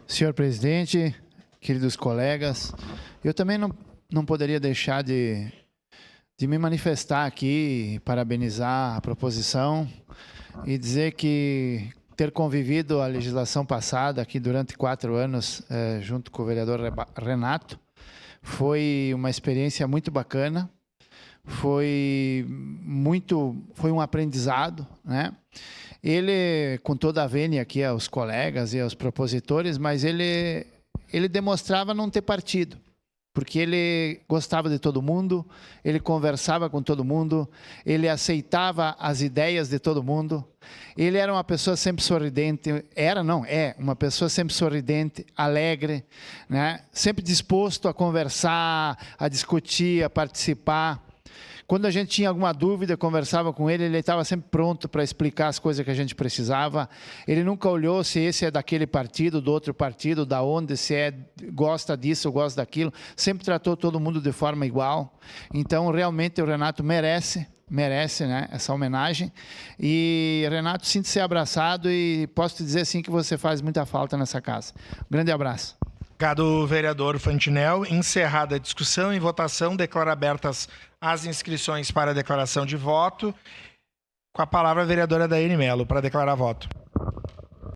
Senhor presidente, queridos colegas, eu também não poderia deixar de me manifestar aqui, parabenizar a proposição e dizer que ter convivido a legislação passada aqui durante 4 anos, junto com o vereador Renato, foi uma experiência muito bacana, foi um aprendizado, né? Ele, com toda a vênia aqui aos colegas e aos propositores, mas ele demonstrava não ter partido, porque ele gostava de todo mundo, ele conversava com todo mundo, ele aceitava as ideias de todo mundo, ele era uma pessoa sempre sorridente, é uma pessoa sempre sorridente, alegre, né? Sempre disposto a conversar, a discutir, a participar. Quando a gente tinha alguma dúvida, conversava com ele, ele estava sempre pronto para explicar as coisas que a gente precisava. Ele nunca olhou se esse é daquele partido, do outro partido, da onde, se gosta disso ou gosta daquilo. Sempre tratou todo mundo de forma igual. Então, realmente, o Renato merece, né, essa homenagem. E, Renato, sinta-se abraçado e posso te dizer, sim, que você faz muita falta nessa casa. Um grande abraço. Obrigado, vereador Fantinel. Encerrada a discussão e votação, declaro abertas as inscrições para a declaração de voto. Com a palavra a vereadora Daiane Mello, para declarar voto.